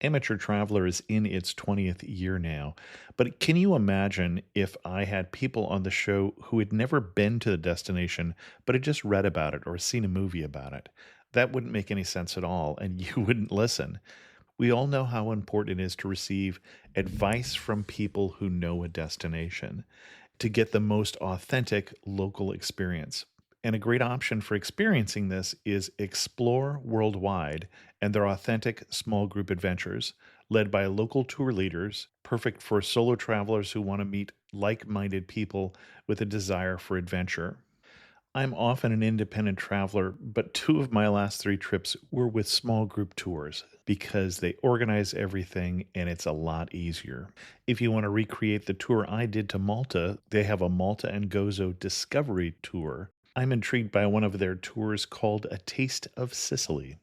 Amateur Traveler is in its 20th year now, but can you imagine if I had people on the show who had never been to the destination, but had just read about it or seen a movie about it? That wouldn't make any sense at all, and you wouldn't listen. We all know how important it is to receive advice from people who know a destination to get the most authentic local experience. And a great option for experiencing this is Explore Worldwide and their authentic small group adventures, led by local tour leaders, perfect for solo travelers who want to meet like minded people with a desire for adventure. I'm often an independent traveler, but two of my last three trips were with small group tours because they organize everything and it's a lot easier. If you want to recreate the tour I did to Malta, they have a Malta and Gozo Discovery Tour. I'm intrigued by one of their tours called A Taste of Sicily.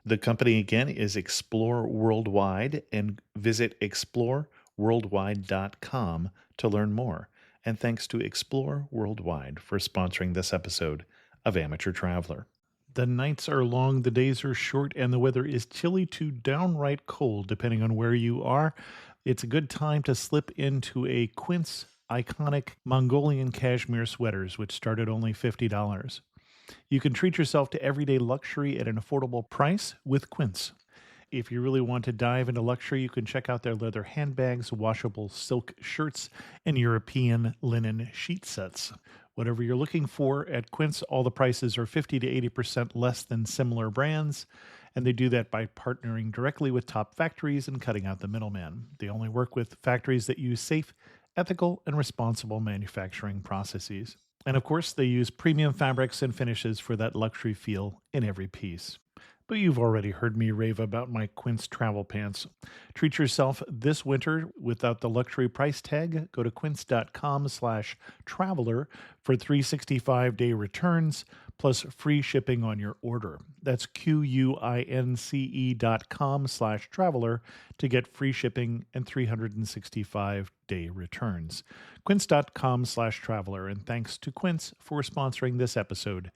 The company again is Explore Worldwide, and visit exploreworldwide.com to learn more. And thanks to Explore Worldwide for sponsoring this episode of Amateur Traveler. The nights are long, the days are short, and the weather is chilly to downright cold, depending on where you are. It's a good time to slip into a Quince iconic Mongolian cashmere sweaters, which start at only $50. You can treat yourself to everyday luxury at an affordable price with Quince. If you really want to dive into luxury, you can check out their leather handbags, washable silk shirts, and European linen sheet sets. Whatever you're looking for at Quince, all the prices are 50 to 80% less than similar brands, and they do that by partnering directly with top factories and cutting out the middleman. They only work with factories that use safe, ethical, and responsible manufacturing processes. And of course, they use premium fabrics and finishes for that luxury feel in every piece. But you've already heard me rave about my Quince travel pants. Treat yourself this winter without the luxury price tag. Go to quince.com/traveler for 365-day returns plus free shipping on your order. That's QUINCE.com/traveler to get free shipping and 365-day returns. Quince.com/traveler. And thanks to Quince for sponsoring this episode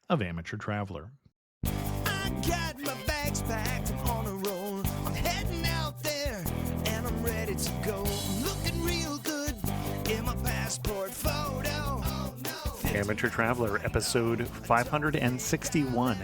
of Amateur Traveler. Got my bags packed, I'm on a roll. I'm heading out there and I'm ready to go. I'm looking real good in my passport photo. Oh, no. Amateur Traveler, episode 561.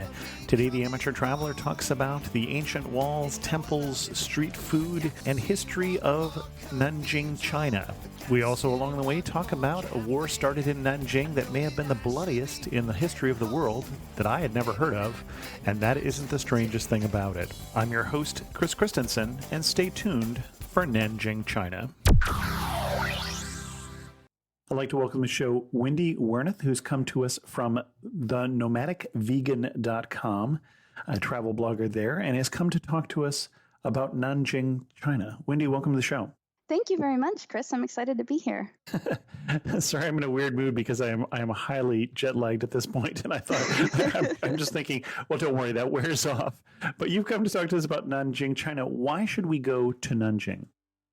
Today, the Amateur Traveler talks about the ancient walls, temples, street food, and history of Nanjing, China. We also, along the way, talk about a war started in Nanjing that may have been the bloodiest in the history of the world that I had never heard of, and that isn't the strangest thing about it. I'm your host, Chris Christensen, and stay tuned for Nanjing, China. I'd like to welcome to the show Wendy Werneth, who's come to us from thenomadicvegan.com, a travel blogger there, and has come to talk to us about Nanjing, China. Wendy, welcome to the show. Thank you very much, Chris. I'm excited to be here. Sorry, I'm in a weird mood because I am highly jet lagged at this point, and I thought I'm just thinking, well, don't worry, that wears off. But you've come to talk to us about Nanjing, China. Why should we go to Nanjing?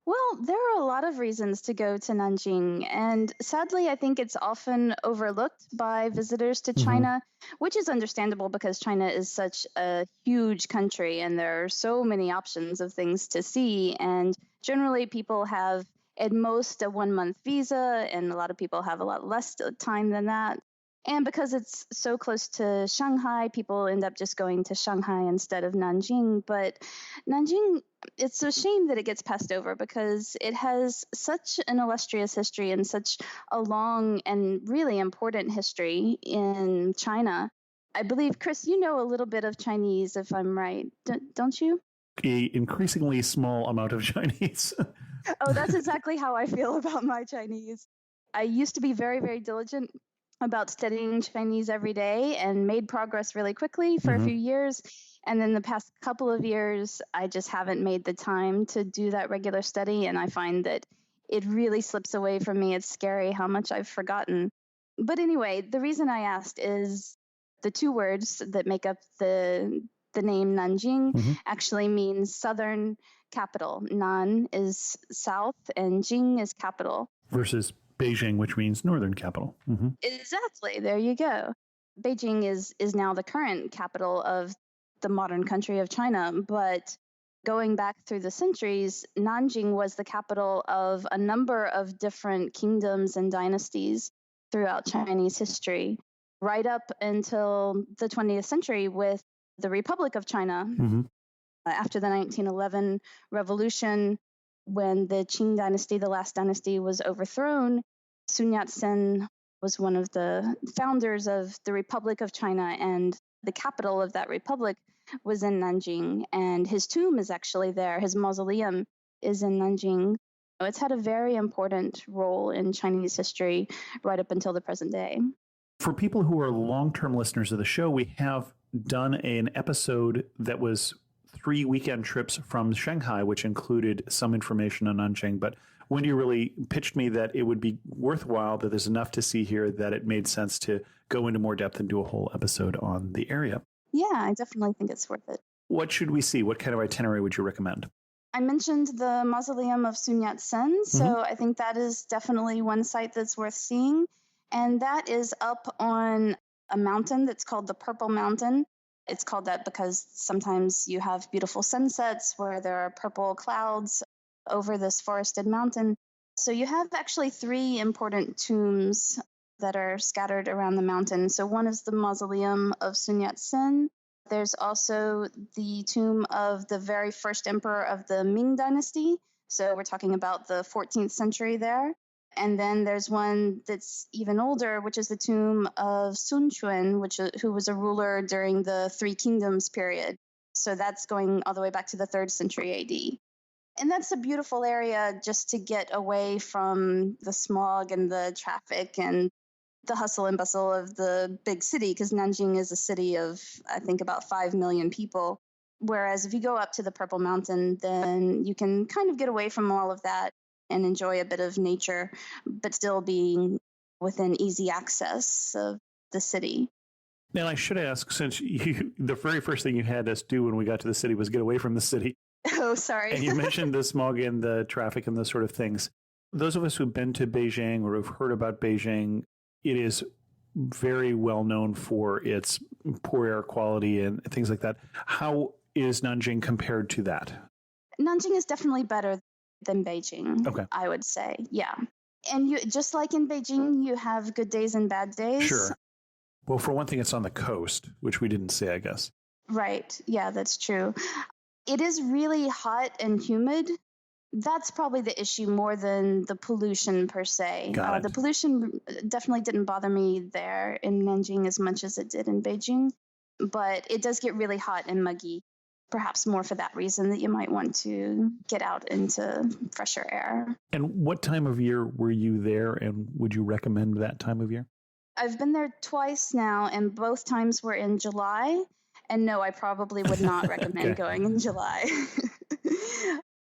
Well, there are a lot of reasons to go to Nanjing, and sadly, I think it's often overlooked by visitors to China, which is understandable because China is such a huge country and there are so many options of things to see. And generally, people have at most a 1-month visa, and a lot of people have a lot less time than that. And because it's so close to Shanghai, people end up just going to Shanghai instead of Nanjing. But Nanjing, it's a shame that it gets passed over because it has such an illustrious history and such a long and really important history in China. I believe, Chris, you know a little bit of Chinese, if I'm right, don't you? An increasingly small amount of Chinese. Oh, that's exactly how I feel about my Chinese. I used to be very, very diligent about studying Chinese every day and made progress really quickly for a few years. And then the past couple of years, I just haven't made the time to do that regular study. And I find that it really slips away from me. It's scary how much I've forgotten. But anyway, the reason I asked is the two words that make up the name Nanjing actually means southern capital. Nan is south and Jing is capital. Versus Beijing, which means northern capital. Exactly. There you go. Beijing is now the current capital of the modern country of China, but Going back through the centuries, Nanjing was the capital of a number of different kingdoms and dynasties throughout Chinese history, right up until the 20th century with the Republic of China. After the 1911 revolution, when the Qing dynasty, the last dynasty, was overthrown, Sun Yat-sen was one of the founders of the Republic of China, and the capital of that republic was in Nanjing, and his tomb is actually there. His mausoleum is in Nanjing. It's had a very important role in Chinese history right up until the present day. For people who are long-term listeners of the show, we have done an episode that was 3 weekend trips from Shanghai, which included some information on Nanjing. But Wendy really pitched me that it would be worthwhile, that there's enough to see here that it made sense to go into more depth and do a whole episode on the area. Yeah, I definitely think it's worth it. What should we see? What kind of itinerary would you recommend? I mentioned the mausoleum of Sun Yat-sen, so I think that is definitely one site that's worth seeing. And that is up on a mountain that's called the Purple Mountain. It's called that because sometimes you have beautiful sunsets where there are purple clouds over this forested mountain. So you have actually 3 important tombs that are scattered around the mountain. So one is the mausoleum of Sun Yat-sen. There's also the tomb of the very first emperor of the Ming dynasty. So we're talking about the 14th century there. And then there's one that's even older, which is the tomb of Sun Quan, who was a ruler during the Three Kingdoms period. So that's going all the way back to the 3rd century AD. And that's a beautiful area just to get away from the smog and the traffic and the hustle and bustle of the big city, because Nanjing is a city of, I think, about 5 million people. Whereas if you go up to the Purple Mountain, then you can kind of get away from all of that and enjoy a bit of nature, but still being within easy access of the city. Now, I should ask, since the very first thing you had us do when we got to the city was get away from the city. Oh, sorry. And you mentioned the smog and the traffic and those sort of things. Those of us who've been to Beijing or have heard about Beijing, it is very well known for its poor air quality and things like that. How is Nanjing compared to that? Nanjing is definitely better than Beijing, Okay. I would say. Yeah. And you, just like in Beijing, you have good days and bad days. Sure. Well, for one thing, it's on the coast, which we didn't say, I guess. Right. Yeah, that's true. It is really hot and humid. That's probably the issue more than the pollution per se. Got it. The pollution definitely didn't bother me there in Nanjing as much as it did in Beijing, but it does get really hot and muggy, perhaps more for that reason that you might want to get out into fresher air. And what time of year were you there, and would you recommend that time of year? I've been there twice now, and both times were in July. And no, I probably would not recommend Okay. going in July.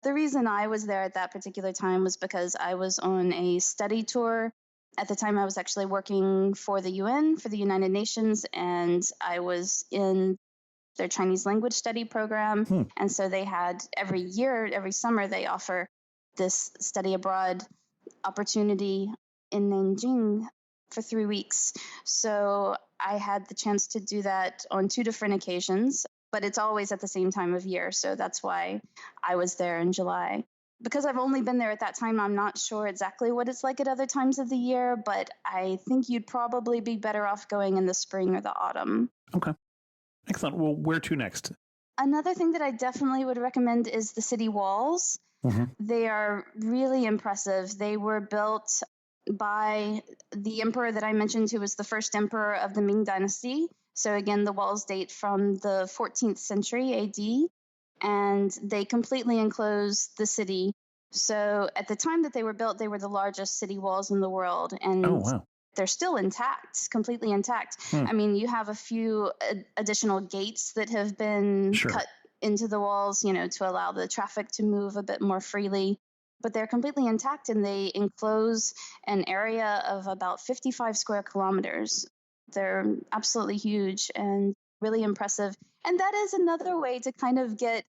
The reason I was there at that particular time was because I was on a study tour. At the time, I was actually working for the UN, for the United Nations, and I was in their Chinese language study program. And so they had every year, every summer, they offer this study abroad opportunity in Nanjing for 3 weeks. So I had the chance to do that on 2 different occasions, but it's always at the same time of year. So that's why I was there in July. Because I've only been there at that time, I'm not sure exactly what it's like at other times of the year, but I think you'd probably be better off going in the spring or the autumn. Okay. Excellent. Well, where to next? Another thing that I definitely would recommend is the city walls. They are really impressive. They were built by the emperor that I mentioned, who was the first emperor of the Ming dynasty. So again, the walls date from the 14th century AD, and they completely enclose the city. So at the time that they were built, they were the largest city walls in the world. And Oh, wow. they're still intact, completely intact. I mean, you have a few additional gates that have been Sure. cut into the walls, to allow the traffic to move a bit more freely. But they're completely intact, and they enclose an area of about 55 square kilometers. They're absolutely huge and really impressive. And that is another way to kind of get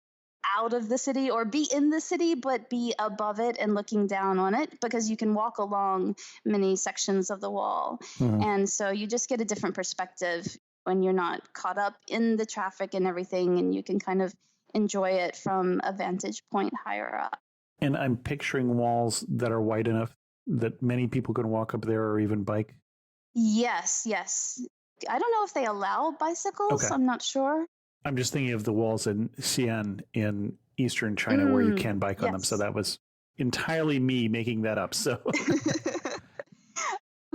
out of the city or be in the city, but be above it and looking down on it, because you can walk along many sections of the wall. And so you just get a different perspective when you're not caught up in the traffic and everything, and you can kind of enjoy it from a vantage point higher up. And I'm picturing walls that are wide enough that many people can walk up there or even bike. Yes, yes. I don't know if they allow bicycles. Okay. I'm not sure. I'm just thinking of the walls in Xi'an in eastern China where you can bike on them. So yes. that was entirely me making that up. So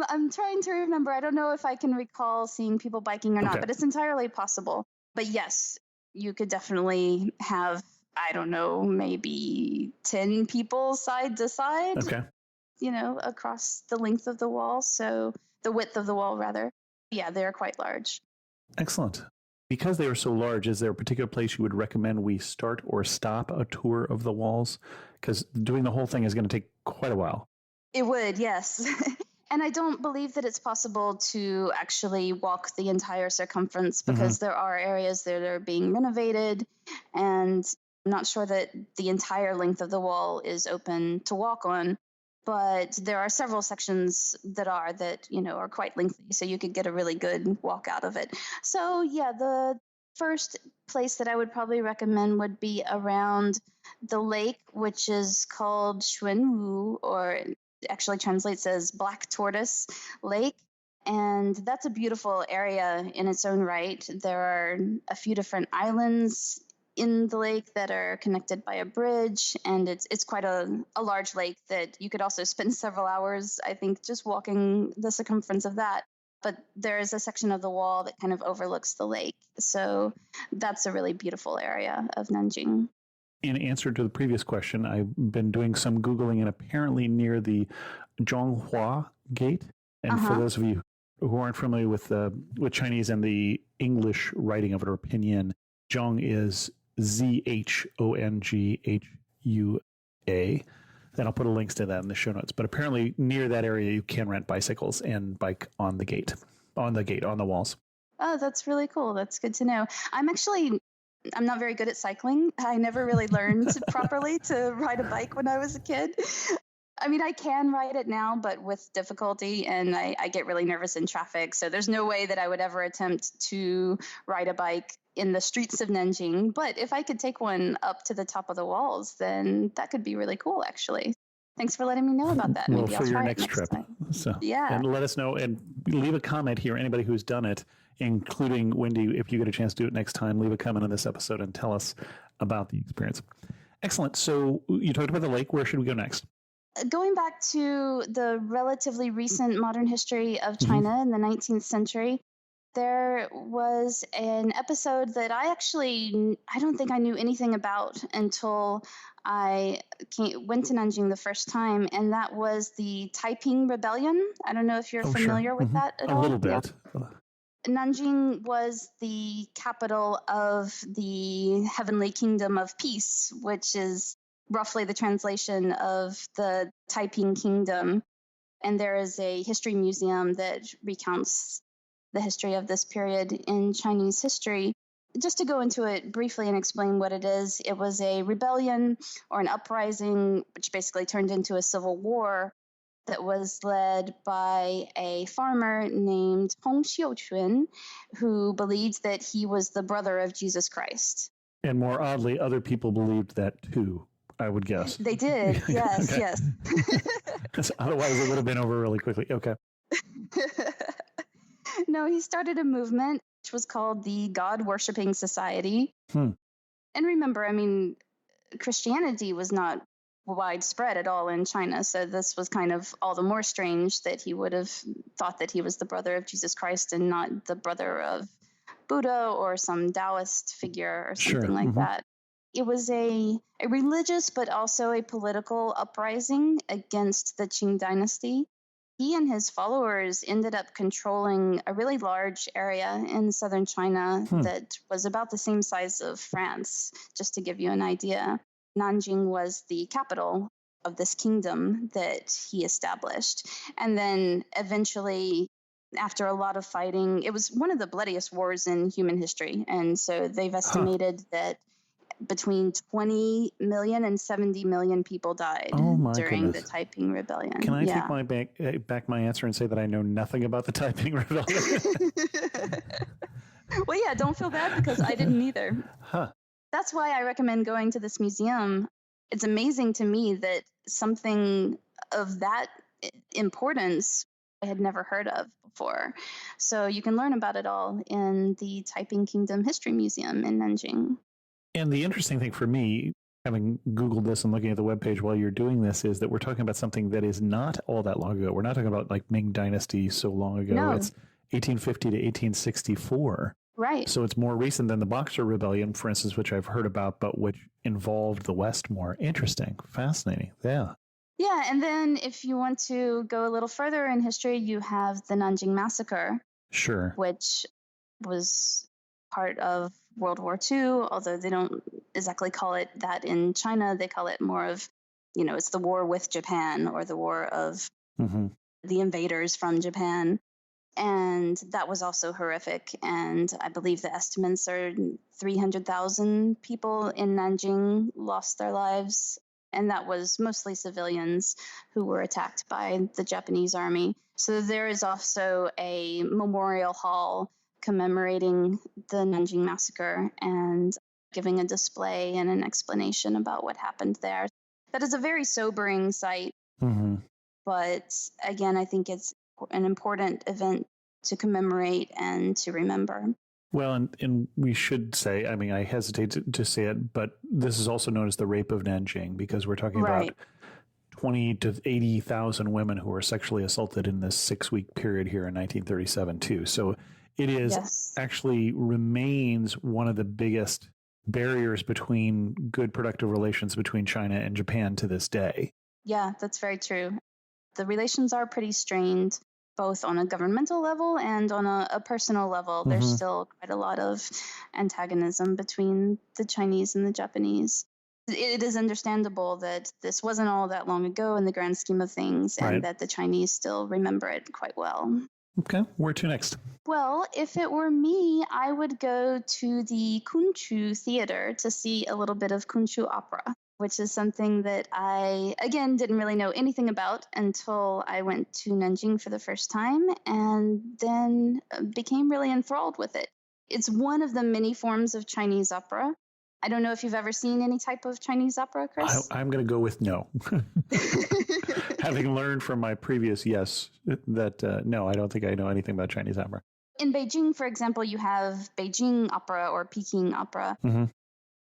I'm trying to remember. I don't know if I can recall seeing people biking or not, Okay. but it's entirely possible. But yes, you could definitely have, I don't know, maybe 10 people side to side, okay. across the length of the wall. So the width of the wall, rather. Yeah, they're quite large. Excellent. Because they are so large, is there a particular place you would recommend we start or stop a tour of the walls? Because doing the whole thing is going to take quite a while. It would, yes. And I don't believe that it's possible to actually walk the entire circumference because there are areas that are being renovated, and I'm not sure that the entire length of the wall is open to walk on. But there are several sections that are quite lengthy, so you could get a really good walk out of it. So yeah, the first place that I would probably recommend would be around the lake, which is called Xuanwu, or actually translates as Black Tortoise Lake. And that's a beautiful area in its own right. There are a few different islands in the lake that are connected by a bridge, and it's quite a large lake that you could also spend several hours, I think, just walking the circumference of that. But there is a section of the wall that kind of overlooks the lake. So that's a really beautiful area of Nanjing. In answer to the previous question, I've been doing some Googling, and apparently near the Zhonghua Gate, and for those of you who aren't familiar with Chinese and the English writing of it or pinyin, Zhong is ZHONGHUA. Then I'll put links to that in the show notes. But apparently near that area, you can rent bicycles and bike on the walls. Oh, that's really cool. That's good to know. I'm not very good at cycling. I never really learned properly to ride a bike when I was a kid. I mean, I can ride it now, but with difficulty, and I get really nervous in traffic. So there's no way that I would ever attempt to ride a bike in the streets of Nanjing. But if I could take one up to the top of the walls, then that could be really cool, actually. Thanks for letting me know about that. Well, Maybe for I'll your try next it trip. time. So, yeah. And let us know, and leave a comment here. Anybody who's done it, including Wendy, if you get a chance to do it next time, leave a comment on this episode and tell us about the experience. Excellent. So you talked about the lake. Where should we go next? Going back to the relatively recent modern history of China in the 19th century, there was an episode that I don't think I knew anything about until I went to Nanjing the first time, and that was the Taiping Rebellion. I don't know if you're familiar with that at all. A little bit. Yeah. Nanjing was the capital of the Heavenly Kingdom of Peace, which is roughly the translation of the Taiping Kingdom. And there is a history museum that recounts the history of this period in Chinese history. Just to go into it briefly and explain what it is, it was a rebellion or an uprising, which basically turned into a civil war that was led by a farmer named Hong Xiuquan, who believed that he was the brother of Jesus Christ. And more oddly, other people believed that too, I would guess. They did, yes, yes. Otherwise, it would have been over really quickly. Okay. No, he started a movement which was called the God Worshipping Society. And remember, I mean, Christianity was not widespread at all in China, so this was kind of all the more strange that he would have thought that he was the brother of Jesus Christ and not the brother of Buddha or some Taoist figure or something like that. It was a religious but also a political uprising against the Qing dynasty. He and his followers ended up controlling a really large area in southern China that was about the same size of France, just to give you an idea. Nanjing was the capital of this kingdom that he established. And then eventually, after a lot of fighting, it was one of the bloodiest wars in human history. And so they've estimated that between 20 million and 70 million people died during the Taiping Rebellion. Can I take back my answer and say that I know nothing about the Taiping Rebellion? Well, yeah, don't feel bad because I didn't either. That's why I recommend going to this museum. It's amazing to me that something of that importance I had never heard of before. So you can learn about it all in the Taiping Kingdom History Museum in Nanjing. And the interesting thing for me, having Googled this and looking at the webpage while you're doing this, is that we're talking about something that is not all that long ago. We're not talking about like Ming Dynasty so long ago. No. It's 1850 to 1864. Right. So it's more recent than the Boxer Rebellion, for instance, which I've heard about, but which involved the West more. Interesting. Fascinating. Yeah. Yeah, and then if you want to go a little further in history, you have the Nanjing Massacre, Sure. which was part of World War II, although they don't exactly call it that in China. They call it more of, it's the war with Japan or the war of the invaders from Japan. And that was also horrific. And I believe the estimates are 300,000 people in Nanjing lost their lives. And that was mostly civilians who were attacked by the Japanese army. So there is also a memorial hall commemorating the Nanjing Massacre and giving a display and an explanation about what happened there. That is a very sobering sight. But again, I think it's an important event to commemorate and to remember. Well, and we should say, I mean, I hesitate to say it, but this is also known as the Rape of Nanjing, because we're talking about 20 to 80,000 women who were sexually assaulted in this 6-week period here in 1937 too. So it is actually remains one of the biggest barriers between good productive relations between China and Japan to this day. Yeah, that's very true. The relations are pretty strained, both on a governmental level and on a personal level. There's still quite a lot of antagonism between the Chinese and the Japanese. It is understandable that this wasn't all that long ago in the grand scheme of things, and that the Chinese still remember it quite well. Okay, where to next? Well, if it were me, I would go to the Kunchu Theater to see a little bit of Kunchu opera, which is something that I, again, didn't really know anything about until I went to Nanjing for the first time, and then became really enthralled with it. It's one of the many forms of Chinese opera. I don't know if you've ever seen any type of Chinese opera, Chris? I'm going to go with no. Having learned from my previous yes, that no, I don't think I know anything about Chinese opera. In Beijing, for example, you have Beijing opera or Peking opera.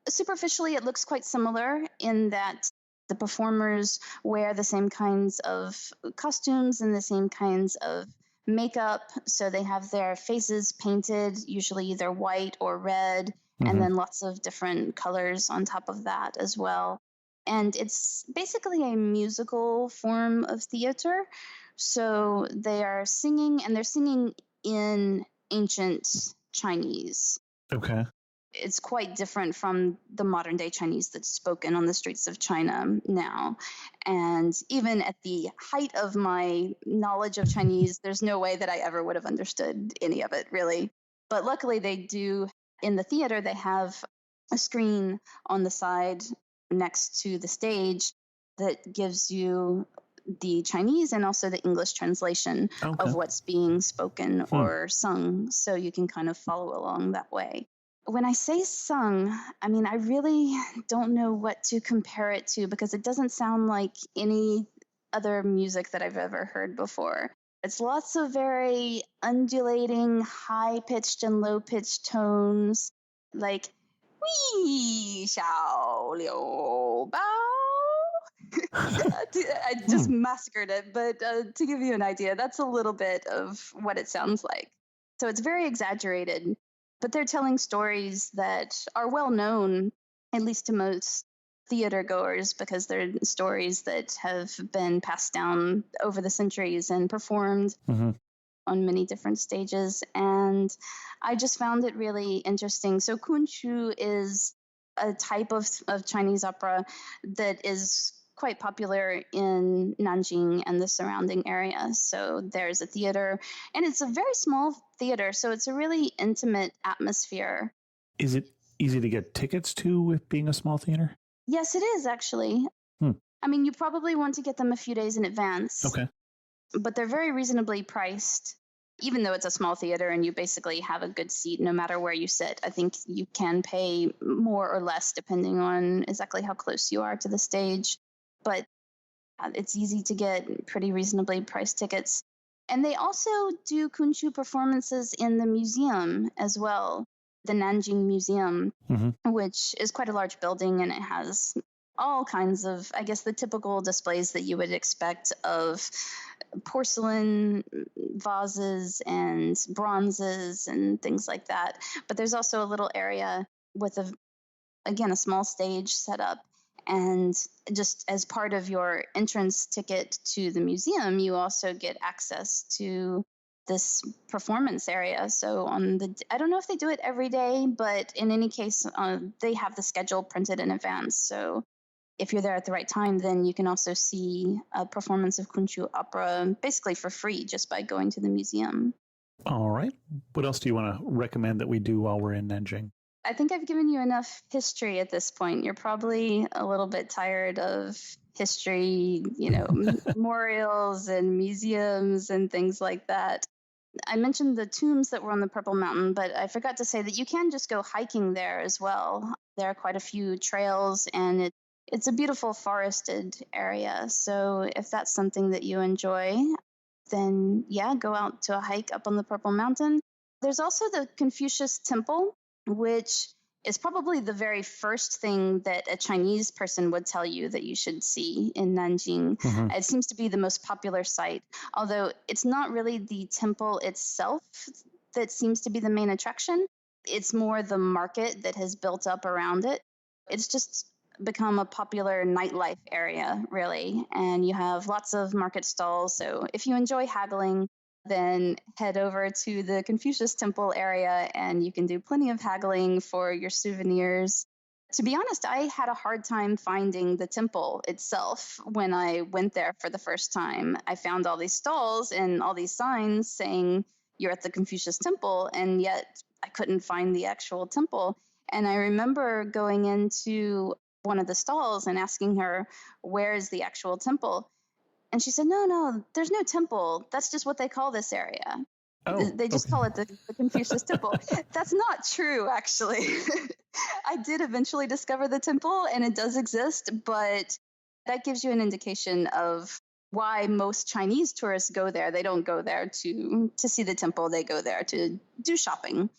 Superficially, it looks quite similar in that the performers wear the same kinds of costumes and the same kinds of makeup. So they have their faces painted, usually either white or red, and then lots of different colors on top of that as well. And it's basically a musical form of theater. So they are singing, and they're singing in ancient Chinese. Okay. It's quite different from the modern day Chinese that's spoken on the streets of China now. And even at the height of my knowledge of Chinese, there's no way that I ever would have understood any of it, really. But luckily they do, in the theater, they have a screen on the side next to the stage that gives you the Chinese and also the English translation of what's being spoken or sung. So you can kind of follow along that way. When I say sung, I mean, I really don't know what to compare it to because it doesn't sound like any other music that I've ever heard before. It's lots of very undulating, high-pitched and low-pitched tones, like wee xiao liu bao. I just massacred it, but to give you an idea, that's a little bit of what it sounds like. So it's very exaggerated. But they're telling stories that are well known, at least to most theater goers, because they're stories that have been passed down over the centuries and performed on many different stages. And I just found it really interesting. So Kunchu is a type of Chinese opera that is quite popular in Nanjing and the surrounding area. So there's a theater, and it's a very small theater, so it's a really intimate atmosphere. Is it easy to get tickets to with being a small theater? Yes, it is actually. I mean, you probably want to get them a few days in advance. Okay. But they're very reasonably priced. even though it's a small theater and you basically have a good seat no matter where you sit. I think you can pay more or less depending on exactly how close you are to the stage. But it's easy to get pretty reasonably priced tickets. And they also do Kunshu performances in the museum as well, the Nanjing Museum, which is quite a large building, and it has all kinds of, I guess, the typical displays that you would expect of porcelain vases and bronzes and things like that. But there's also a little area with a small stage set up. And just as part of your entrance ticket to the museum, you also get access to this performance area. So I don't know if they do it every day, but in any case, they have the schedule printed in advance. So if you're there at the right time, then you can also see a performance of Kunshu opera basically for free just by going to the museum. All right. What else do you want to recommend that we do while we're in Nanjing? I think I've given you enough history at this point. You're probably a little bit tired of history, memorials and museums and things like that. I mentioned the tombs that were on the Purple Mountain, but I forgot to say that you can just go hiking there as well. There are quite a few trails, and it's a beautiful forested area. So if that's something that you enjoy, then go out to a hike up on the Purple Mountain. There's also the Confucius Temple, which is probably the very first thing that a Chinese person would tell you that you should see in Nanjing. It seems to be the most popular site, although it's not really the temple itself that seems to be the main attraction. It's more the market that has built up around it. It's just become a popular nightlife area, really, and you have lots of market stalls. So if you enjoy haggling, then head over to the Confucius Temple area and you can do plenty of haggling for your souvenirs. To be honest, I had a hard time finding the temple itself when I went there for the first time. I found all these stalls and all these signs saying you're at the Confucius Temple, and yet I couldn't find the actual temple. And I remember going into one of the stalls and asking her, where is the actual temple? And she said, no, there's no temple. That's just what they call this area. They just call it the Confucius Temple. That's not true, actually. I did eventually discover the temple, and it does exist, but that gives you an indication of why most Chinese tourists go there. They don't go there to see the temple. They go there to do shopping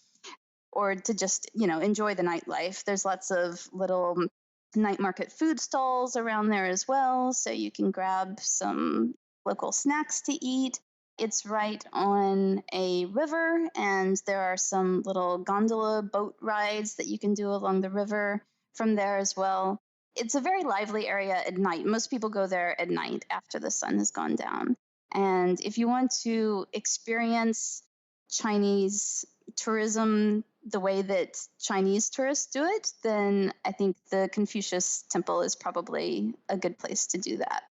or to just, enjoy the nightlife. There's lots of little night market food stalls around there as well, so you can grab some local snacks to eat. It's right on a river, and there are some little gondola boat rides that you can do along the river from there as well. It's a very lively area at night. Most people go there at night after the sun has gone down. And if you want to experience Chinese tourism the way that Chinese tourists do it, then I think the Confucius Temple is probably a good place to do that.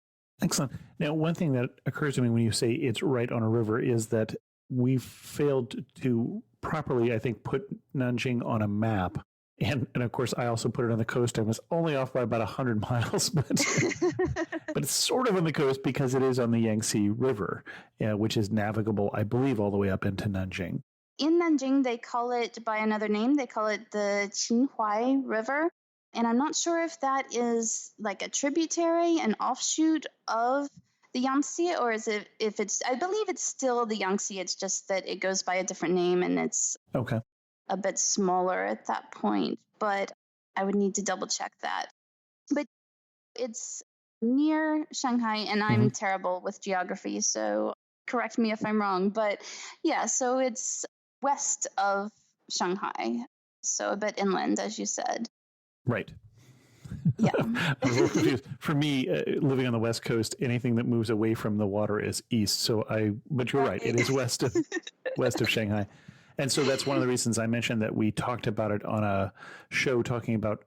Excellent. Now, one thing that occurs to me when you say it's right on a river is that we've failed to properly, I think, put Nanjing on a map. And of course, I also put it on the coast. I was only off by about 100 miles, but it's sort of on the coast because it is on the Yangtze River, which is navigable, I believe, all the way up into Nanjing. In Nanjing, they call it by another name. They call it the Qinhuai River. And I'm not sure if that is like a tributary, an offshoot of the Yangtze, or is it, if it's, I believe it's still the Yangtze. It's just that it goes by a different name and it's a bit smaller at that point. But I would need to double check that. But it's near Shanghai, and I'm terrible with geography, so correct me if I'm wrong. But yeah, so it's west of Shanghai, so a bit inland, as you said. Right. Yeah. For me, living on the West Coast, anything that moves away from the water is east. But you're right. It is west of Shanghai. And so that's one of the reasons I mentioned that we talked about it on a show talking about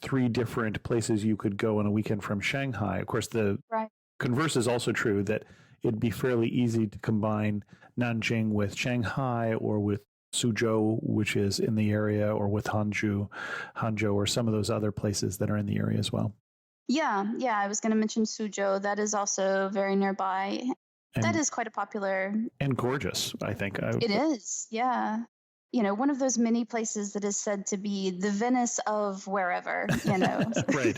3 different places you could go on a weekend from Shanghai. Of course, the converse is also true, that it'd be fairly easy to combine Nanjing with Shanghai or with Suzhou, which is in the area, or with Hangzhou, or some of those other places that are in the area as well. Yeah. I was going to mention Suzhou. That is also very nearby. That and is quite a popular. and gorgeous, I think. It is, yeah. One of those many places that is said to be the Venice of wherever, Right.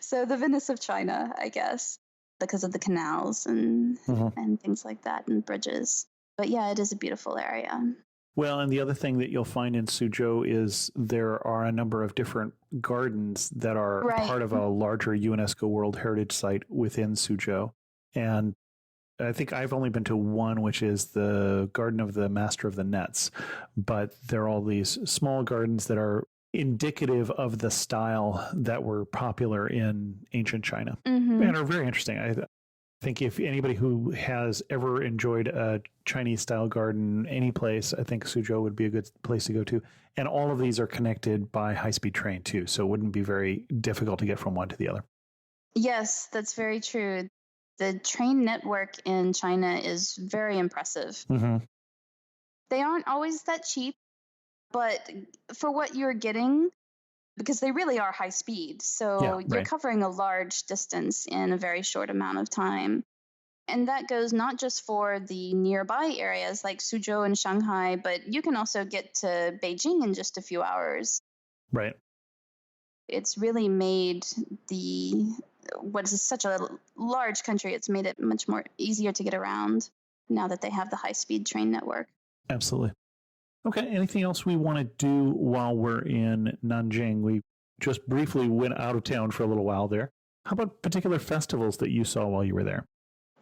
So the Venice of China, I guess, because of the canals and Mhm. and things like that and bridges. But yeah, it is a beautiful area. Well, and the other thing that you'll find in Suzhou is there are a number of different gardens that are Right. part of a larger UNESCO World Heritage Site within Suzhou. And I think I've only been to one, which is the Garden of the Master of the Nets. But there are all these small gardens that are indicative of the style that were popular in ancient China Hmm. and are very interesting. I think if anybody who has ever enjoyed a Chinese style garden any place, I think Suzhou would be a good place to go to. And all of these are connected by high-speed train too, so it wouldn't be very difficult to get from one to the other. Yes, that's very true. The train network in China is very impressive. Mm-hmm. They aren't always that cheap, but for what you're getting, because they really are high speed, so Yeah, you're right. covering a large distance in a very short amount of time. And that goes not just for the nearby areas like Suzhou and Shanghai, but you can also get to Beijing in just a few hours. Right. It's really made what is such a large country, it's made it much more easier to get around now that they have the high speed train network. Absolutely. Okay. Anything else we want to do while we're in Nanjing? We just briefly went out of town for a little while there. How about particular festivals that you saw while you were there?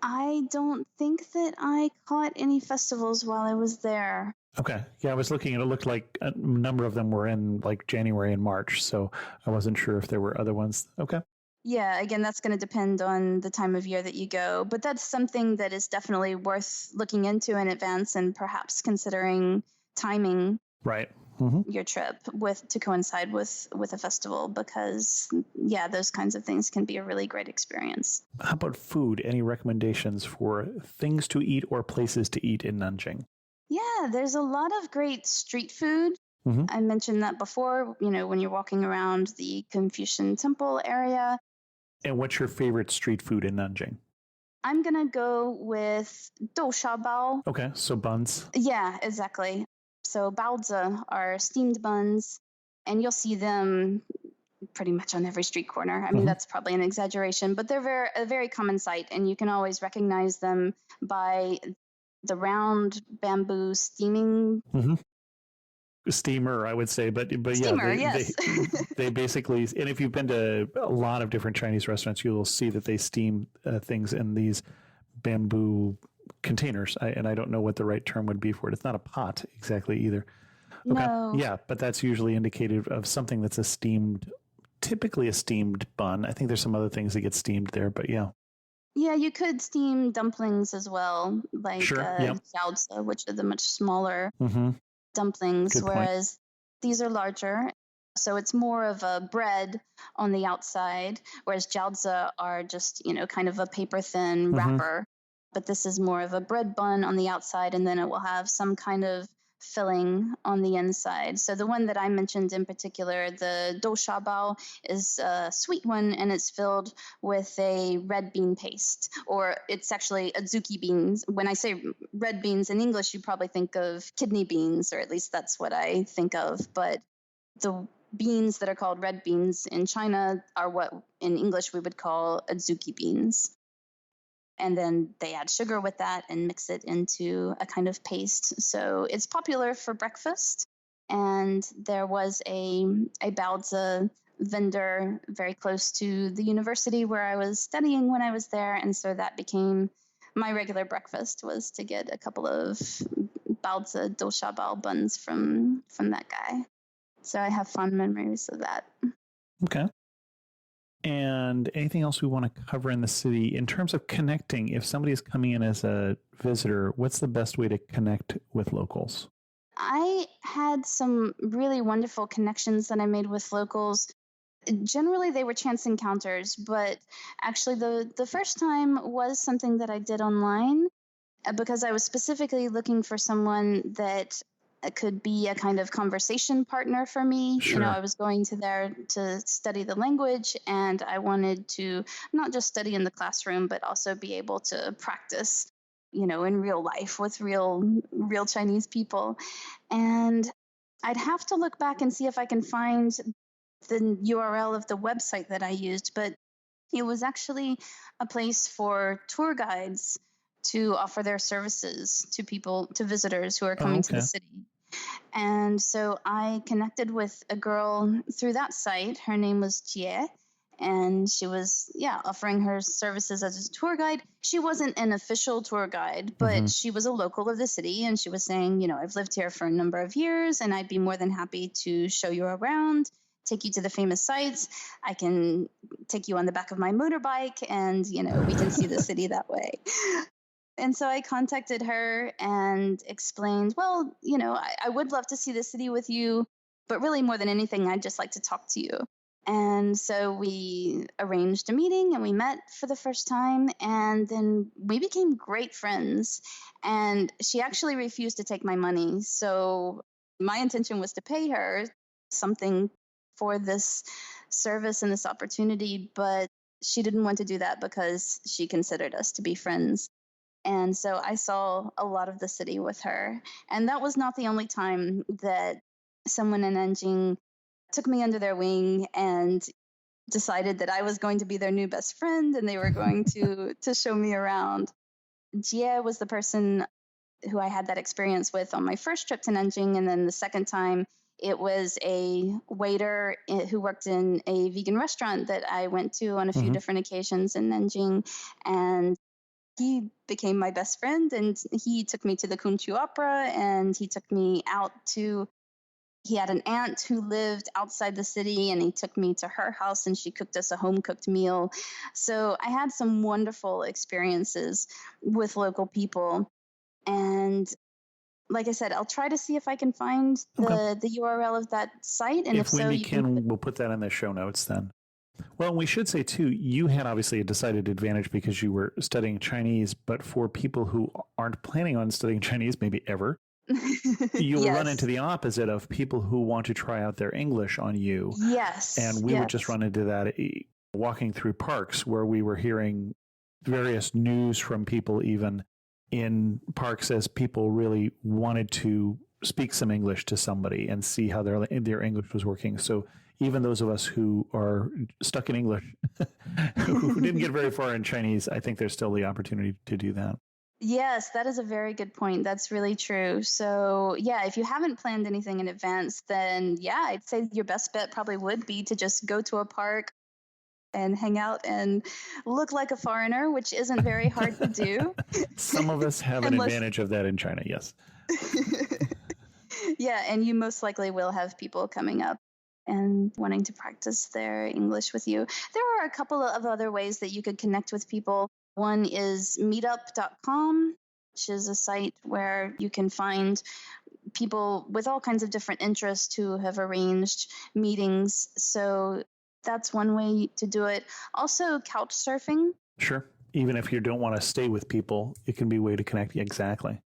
I don't think that I caught any festivals while I was there. Okay. Yeah, I was looking and it looked like a number of them were in like January and March. So I wasn't sure if there were other ones. Okay. Yeah, again, that's going to depend on the time of year that you go, but that's something that is definitely worth looking into in advance and perhaps considering timing Right. Mm-hmm. your trip to coincide with a festival, because yeah, those kinds of things can be a really great experience. How about food? Any recommendations for things to eat or places to eat in Nanjing? Yeah, there's a lot of great street food. Mhm. I mentioned that before, when you're walking around the Confucian Temple area. And what's your favorite street food in Nanjing? I'm going to go with dou sha bao. Okay, so buns. Yeah, exactly. So baozi are steamed buns, and you'll see them pretty much on every street corner. I mean, Mhm. that's probably an exaggeration, but they're a very common sight, and you can always recognize them by the round bamboo steaming Steamer, I would say, but steamer. yeah, Yes. they basically, and if you've been to a lot of different Chinese restaurants, you will see that they steam things in these bamboo containers. And I don't know what the right term would be for it. It's not a pot exactly either. Okay. No. Yeah, but that's usually indicative of something that's typically a steamed bun. I think there's some other things that get steamed there, but yeah. Yeah, you could steam dumplings as well, like Sure, yep. jiaozi, which are the much smaller Mm-hmm. dumplings, Good point. whereas these are larger. So it's more of a bread on the outside, whereas jiaozi are just, kind of a paper thin Mhm. wrapper. But this is more of a bread bun on the outside, and then it will have some kind of filling on the inside. So the one that I mentioned in particular, the dou sha bao, is a sweet one, and it's filled with a red bean paste, or it's actually adzuki beans. When I say red beans in English, you probably think of kidney beans, or at least that's what I think of. But the beans that are called red beans in China are what in English we would call adzuki beans. And then they add sugar with that and mix it into a kind of paste. So it's popular for breakfast. And there was a baozi vendor very close to the university where I was studying when I was there. And so that became my regular breakfast, was to get a couple of baozi dou sha bao buns from that guy. So I have fond memories of that. Okay. And anything else we want to cover in the city in terms of connecting? If somebody is coming in as a visitor, what's the best way to connect with locals? I had some really wonderful connections that I made with locals. Generally, they were chance encounters, but actually, the first time was something that I did online, because I was specifically looking for someone that It could be a kind of conversation partner for me. I Sure. was going to there to study the language, and I wanted to not just study in the classroom, but also be able to practice, in real life with real Chinese people. And I'd have to look back and see if I can find the URL of the website that I used, but it was actually a place for tour guides to offer their services to people, to visitors who are Oh, coming to the okay. city. And so I connected with a girl through that site. Her name was Jie. And she was, yeah, offering her services as a tour guide. She wasn't an official tour guide, Hmm. but she was a local of the city. And she was saying, I've lived here for a number of years and I'd be more than happy to show you around, take you to the famous sites. I can take you on the back of my motorbike and, we can see the city that way. And so I contacted her and explained, well, I would love to see the city with you, but really more than anything, I'd just like to talk to you. And so we arranged a meeting and we met for the first time. And then we became great friends. And she actually refused to take my money. So my intention was to pay her something for this service and this opportunity. But she didn't want to do that because she considered us to be friends. And so I saw a lot of the city with her. And that was not the only time that someone in Nanjing took me under their wing and decided that I was going to be their new best friend and they were going to show me around. Jia was the person who I had that experience with on my first trip to Nanjing. And then the second time, it was a waiter who worked in a vegan restaurant that I went to on a few Hmm. different occasions in Nanjing. And he became my best friend and he took me to the Kunchu Opera and he took me out to he had an aunt who lived outside the city and he took me to her house and she cooked us a home cooked meal. So I had some wonderful experiences with local people. And like I said, I'll try to see if I can find Okay. the URL of that site. And if If so, Wendy you can put. can, we'll put that in the show notes then. Well, we should say too, you had obviously a decided advantage because you were studying Chinese, but for people who aren't planning on studying Chinese, maybe ever, you'll run into Yes. the opposite of people who want to try out their English on you. Yes. And we would just Yes. run into that walking through parks where we were hearing various news from people, even in parks, as people really wanted to speak some English to somebody and see how their English was working. So even those of us who are stuck in English, who didn't get very far in Chinese, I think there's still the opportunity to do that. Yes, that is a very good point. That's really true. So, yeah, if you haven't planned anything in advance, then yeah, I'd say your best bet probably would be to just go to a park and hang out and look like a foreigner, which isn't very hard to do. Some of us have an Unless, advantage of that in China, yes. yeah, and you most likely will have people coming up and wanting to practice their English with you. There are a couple of other ways that you could connect with people. One is meetup.com, which is a site where you can find people with all kinds of different interests who have arranged meetings. So that's one way to do it. Also, couch surfing. Sure. Even if you don't want to stay with people, it can be a way to connect. Exactly.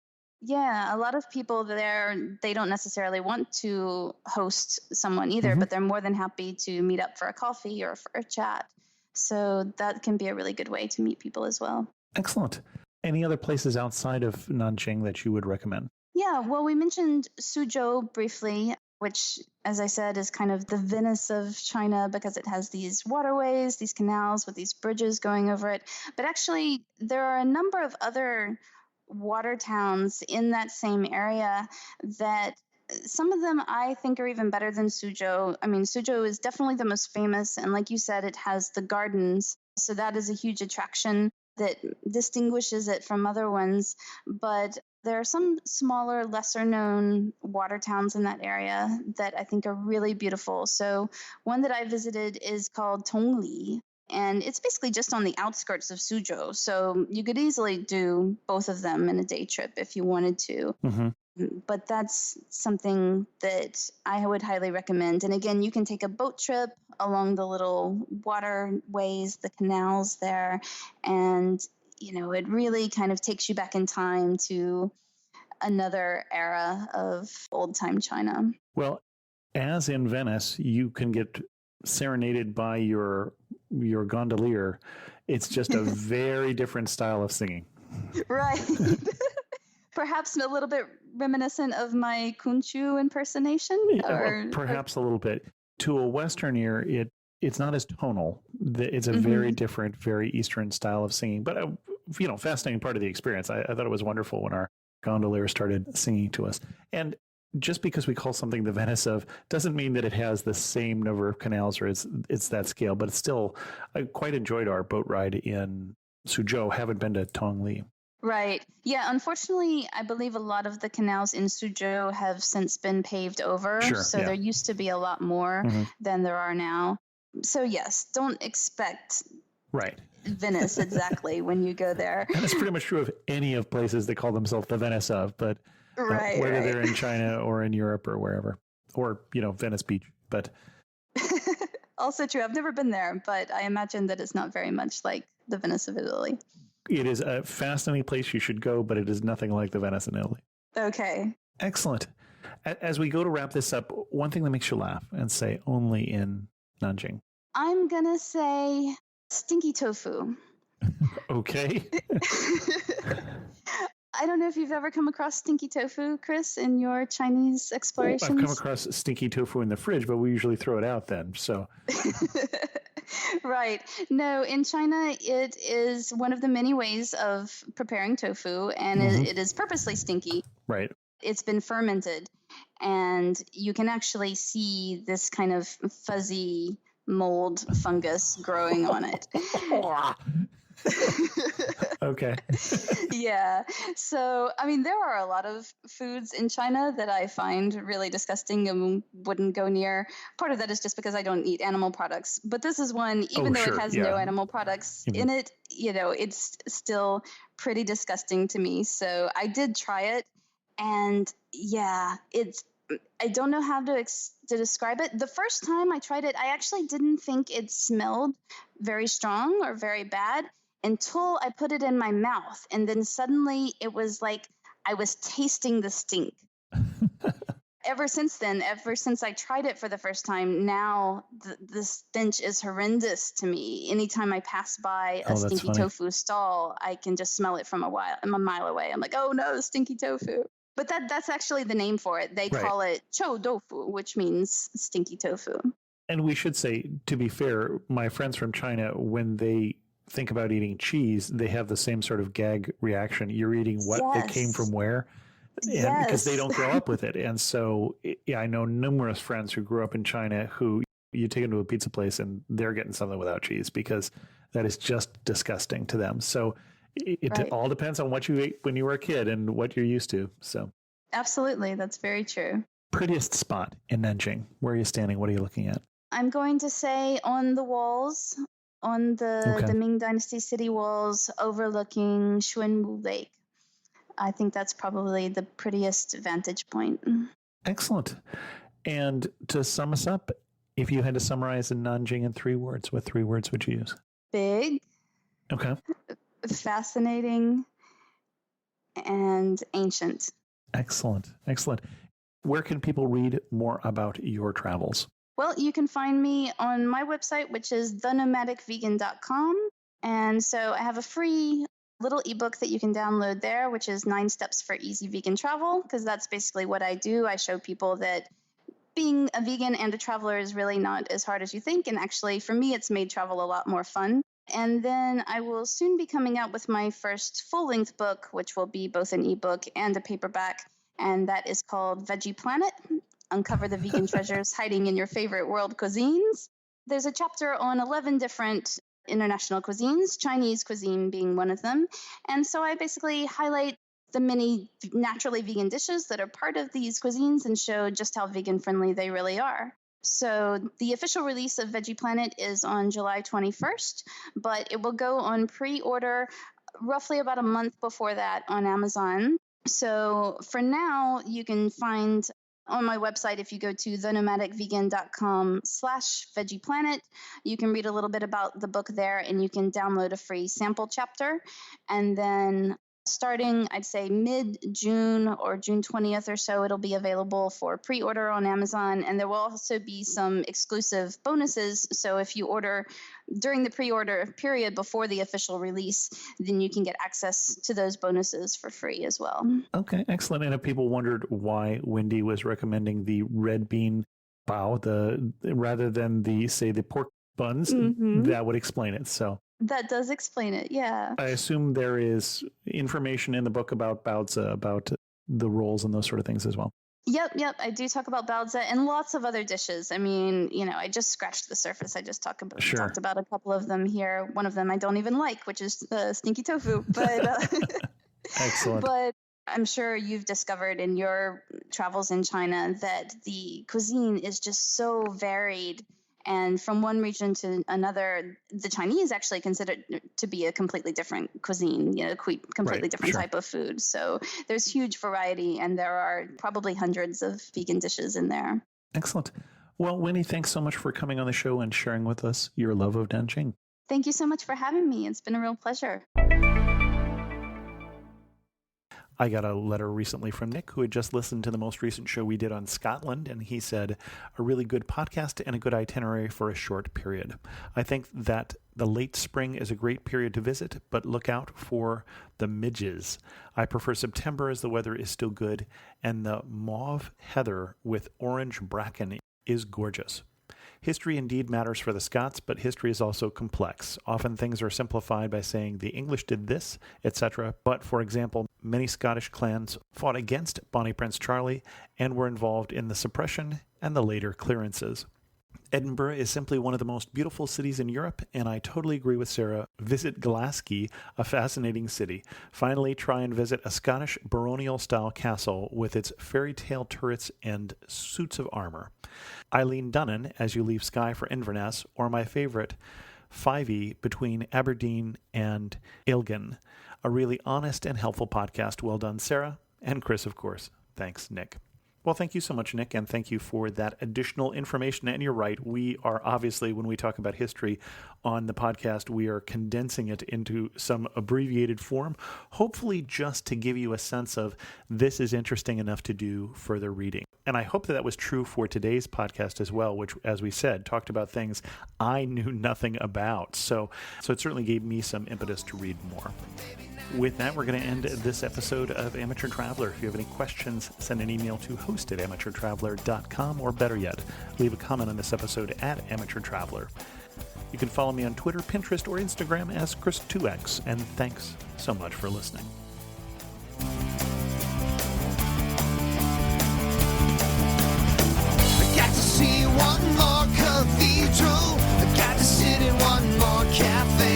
Yeah, a lot of people there, they don't necessarily want to host someone either, Mhm. but they're more than happy to meet up for a coffee or for a chat. So that can be a really good way to meet people as well. Excellent. Any other places outside of Nanjing that you would recommend? Yeah, well, we mentioned Suzhou briefly, which, as I said, is kind of the Venice of China because it has these waterways, these canals with these bridges going over it. But actually, there are a number of other water towns in that same area that some of them I think are even better than Suzhou. I mean, Suzhou is definitely the most famous. And like you said, it has the gardens. So that is a huge attraction that distinguishes it from other ones. But there are some smaller, lesser known water towns in that area that I think are really beautiful. So, one that I visited is called Tongli, and it's basically just on the outskirts of Suzhou. So, you could easily do both of them in a day trip if you wanted to. Mm-hmm. But that's something that I would highly recommend. And again, you can take a boat trip along the little waterways, the canals there, and it really kind of takes you back in time to another era of old-time China. Well, as in Venice, you can get serenaded by your gondolier. It's just a very different style of singing. Right. Perhaps a little bit reminiscent of my Kunchu impersonation? Perhaps a little bit. To a Western ear, it's not as tonal. It's a very different, very Eastern style of singing. But, fascinating part of the experience. I thought it was wonderful when our gondolier started singing to us. And just because we call something the Venice of doesn't mean that it has the same number of canals or it's that scale. But it's still, I quite enjoyed our boat ride in Suzhou. Haven't been to Tongli. Right. Yeah, unfortunately, I believe a lot of the canals in Suzhou have since been paved over. Sure, so yeah. there used to be a lot more than there are now. So yes, don't expect Right. Venice exactly when you go there. And it's pretty much true of any of places that call themselves the Venice of, but whether they're in China or in Europe or wherever, or, Venice Beach. But also true. I've never been there, but I imagine that it's not very much like the Venice of Italy. it is a fascinating place you should go, but it is nothing like the Venice in Italy. Okay. Excellent. As we go to wrap this up, one thing that makes you laugh and say only in Nanjing. I'm going to say stinky tofu. Okay. I don't know if you've ever come across stinky tofu, Chris, in your Chinese explorations. I've come across stinky tofu in the fridge, but we usually throw it out then. So. Right. No, in China, it is one of the many ways of preparing tofu, and it is purposely stinky. Right. It's been fermented, and you can actually see this kind of fuzzy mold fungus growing on it. Okay. Yeah. So, I mean, there are a lot of foods in China that I find really disgusting and wouldn't go near. Part of that is just because I don't eat animal products. But this is one, even though it has no animal products in it, it's still pretty disgusting to me. So I did try it. And yeah, I don't know how to describe it. The first time I tried it, I actually didn't think it smelled very strong or very bad until I put it in my mouth. And then suddenly it was like I was tasting the stink. Ever since I tried it for the first time, now the stench is horrendous to me. Anytime I pass by a stinky tofu stall, I can just smell it from a mile away. I'm like, oh no, stinky tofu. But that's actually the name for it. They call it chou tofu, which means stinky tofu. And we should say, to be fair, my friends from China, when they think about eating cheese, they have the same sort of gag reaction. You're eating what? It came from where? And because they don't grow up with it. And so I know numerous friends who grew up in China who you take them to a pizza place and they're getting something without cheese because that is just disgusting to them. So it all depends on what you ate when you were a kid and what you're used to. So absolutely, that's very true. Prettiest spot in Nanjing. Where are you standing? What are you looking at? I'm going to say on the walls, on the Ming Dynasty city walls overlooking Xuanwu Lake. I think that's probably the prettiest vantage point. Excellent. And to sum us up, if you had to summarize in Nanjing in 3 words, what 3 words would you use? Big. Okay. Fascinating. And ancient. Excellent. Excellent. Where can people read more about your travels? Well, you can find me on my website, which is thenomadicvegan.com. And so I have a free little ebook that you can download there, which is 9 Steps for Easy Vegan Travel, because that's basically what I do. I show people that being a vegan and a traveler is really not as hard as you think. And actually, for me, it's made travel a lot more fun. And then I will soon be coming out with my first full-length book, which will be both an ebook and a paperback. And that is called Veggie Planet, Uncover the Vegan Treasures Hiding in Your Favorite World Cuisines. There's a chapter on 11 different international cuisines, Chinese cuisine being one of them. And so I basically highlight the many naturally vegan dishes that are part of these cuisines and show just how vegan-friendly they really are. So the official release of Veggie Planet is on July 21st, but it will go on pre-order roughly about a month before that on Amazon. So for now, you can find on my website, if you go to thenomadicvegan.com/veggieplanet, you can read a little bit about the book there and you can download a free sample chapter. And then Starting, I'd say mid-June or June 20th or so, it'll be available for pre-order on Amazon. And there will also be some exclusive bonuses. So if you order during the pre-order period before the official release, then you can get access to those bonuses for free as well. Okay, excellent. And if people wondered why Wendy was recommending the red bean bao, rather than the pork buns, that would explain it. So that does explain it, yeah. I assume there is information in the book about baozi, about the rolls and those sort of things as well. Yep. I do talk about baozi and lots of other dishes. I mean, I just scratched the surface. I just talked about a couple of them here. One of them I don't even like, which is the stinky tofu. But excellent. But I'm sure you've discovered in your travels in China that the cuisine is just so varied. And from one region to another, the Chinese actually consider it to be a completely different cuisine, completely different type of food. So there's huge variety, and there are probably hundreds of vegan dishes in there. Excellent. Well, Wendy, thanks so much for coming on the show and sharing with us your love of Nanjing. Thank you so much for having me. It's been a real pleasure. I got a letter recently from Nick, who had just listened to the most recent show we did on Scotland, and he said, a really good podcast and a good itinerary for a short period. I think that the late spring is a great period to visit, but look out for the midges. I prefer September as the weather is still good, and the mauve heather with orange bracken is gorgeous. History indeed matters for the Scots, but history is also complex. Often things are simplified by saying the English did this, etc. But, for example, many Scottish clans fought against Bonnie Prince Charlie and were involved in the suppression and the later clearances. Edinburgh is simply one of the most beautiful cities in Europe, and I totally agree with Sarah. Visit Glasgow, a fascinating city. Finally, try and visit a Scottish baronial-style castle with its fairy tale turrets and suits of armor. Eileen Dunnan, as you leave Skye for Inverness, or my favorite, Fyvie between Aberdeen and Ilgan. A really honest and helpful podcast. Well done, Sarah. And Chris, of course. Thanks, Nick. Well, thank you so much, Nick, and thank you for that additional information. And you're right, we are obviously, when we talk about history on the podcast, we are condensing it into some abbreviated form, hopefully just to give you a sense of this is interesting enough to do further reading. And I hope that that was true for today's podcast as well, which, as we said, talked about things I knew nothing about. So it certainly gave me some impetus to read more. With that, we're going to end this episode of Amateur Traveler. If you have any questions, send an email to host@amateurtraveler.com, or better yet, leave a comment on this episode at Amateur Traveler. You can follow me on Twitter, Pinterest, or Instagram as Chris2X, and thanks so much for listening. I got to see one more cathedral. I got to sit in one more cafe.